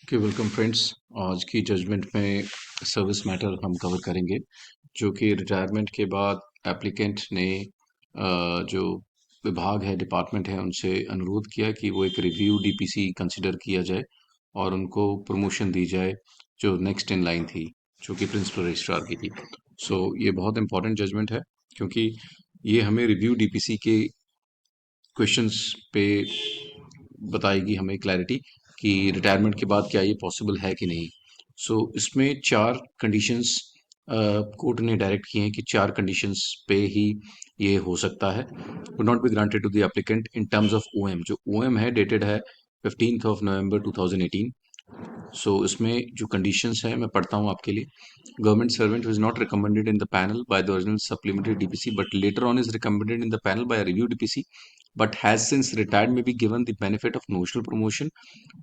Okay, welcome friends. आज की judgement में सर्विस मैटर हम कवर करेंगे, जो कि रिटायरमेंट के बाद एप्लीकेंट ने जो विभाग है, डिपार्टमेंट है, उनसे अनुरोध किया कि वो एक रिव्यू डीपीसी कंसिडर किया जाए और उनको प्रमोशन दी जाए जो नेक्स्ट इन लाइन थी, जो कि प्रिंसिपल रजिस्ट्रार की थी। सो ये बहुत इंपॉर्टेंट जजमेंट है, क्योंकि ये हमें रिव्यू डीपीसी के क्वेश्चंस पे बताएगी हमें क्लैरिटी कि रिटायरमेंट के बाद क्या ये पॉसिबल है कि नहीं। सो इसमें चार कंडीशंस कोर्ट ने डायरेक्ट किए हैं कि चार कंडीशंस पे ही ये हो सकता है। Would not be granted to the applicant in terms of OM. जो ओएम है डेटेड है 15th ऑफ नवंबर 2018। सो इसमें जो कंडीशंस है मैं पढ़ता हूँ आपके लिए। Government servant who is not recommended in the panel by the original supplementary DPC but later on is recommended in the panel by a review DPC but has since retired may be given the benefit of notional promotion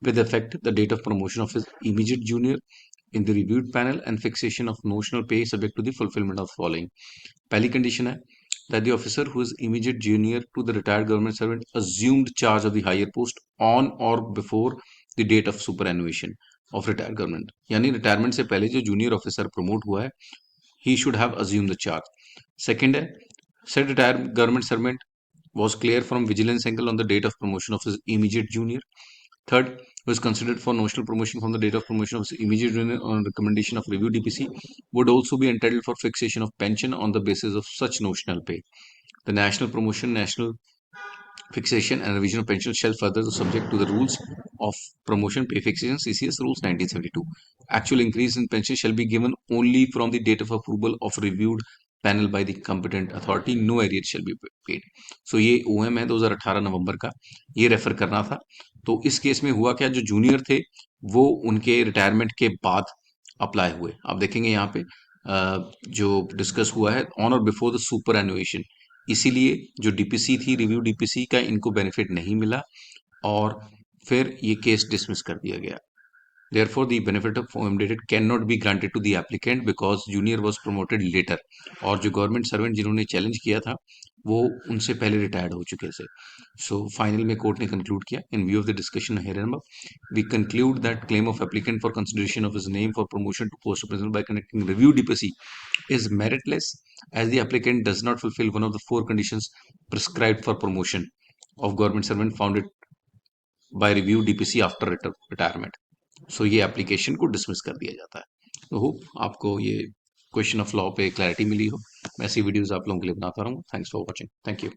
with effect the date of promotion of his immediate junior in the reviewed panel and fixation of notional pay subject to the fulfillment of following. पहली condition है that the officer who is immediate junior to the retired government servant assumed charge of the higher post on or before the date of superannuation of retired government. यानी retirement से पहले जो junior officer promote हुआ है, he should have assumed the charge. Second है, said retired government servant was clear from vigilance angle on the date of promotion of his immediate junior. Third, was considered for notional promotion from the date of promotion of his immediate junior on recommendation of review DPC, would also be entitled for fixation of pension on the basis of such notional pay. The national promotion, national fixation and revision of pension shall further be subject to the rules of promotion pay fixation CCS rules 1972. Actual increase in pension shall be given only from the date of approval of reviewed panel by the competent authority, no arrear shall be paid. So ये OM है 2018 नवंबर का, ये refer करना था। तो इस case में हुआ क्या, जो जूनियर थे वो उनके रिटायरमेंट के बाद अप्लाई हुए। आप देखेंगे यहाँ पे जो डिस्कस हुआ है ऑन और बिफोर द सुपर एनुएशन, इसीलिए जो डीपीसी थी, रिव्यू डीपीसी का, इनको बेनिफिट नहीं मिला और फिर ये केस डिसमिस कर दिया गया। Therefore, the benefit of OM dated cannot be granted to the applicant because junior was promoted later. और जो गवर्नमेंट सर्वेंट जिन्होंने चैलेंज किया था वो उनसे पहले रिटायर्ड हो चुके थे। सो फाइनल में कोर्ट ने कंक्लूड किया, in view of the discussion here and above we conclude that claim of applicant for consideration of his name for promotion to post of principal by conducting review DPC is meritless as the applicant does not fulfill one of the four conditions prescribed for promotion of government servant founded by review DPC after retirement. सो ये application को dismiss कर दिया जाता है। तो hope आपको ये question of law पे क्लैरिटी मिली हो। मैं ऐसी वीडियोस आप लोगों के लिए बनाता रहूँगा। Thanks for watching. Thank you.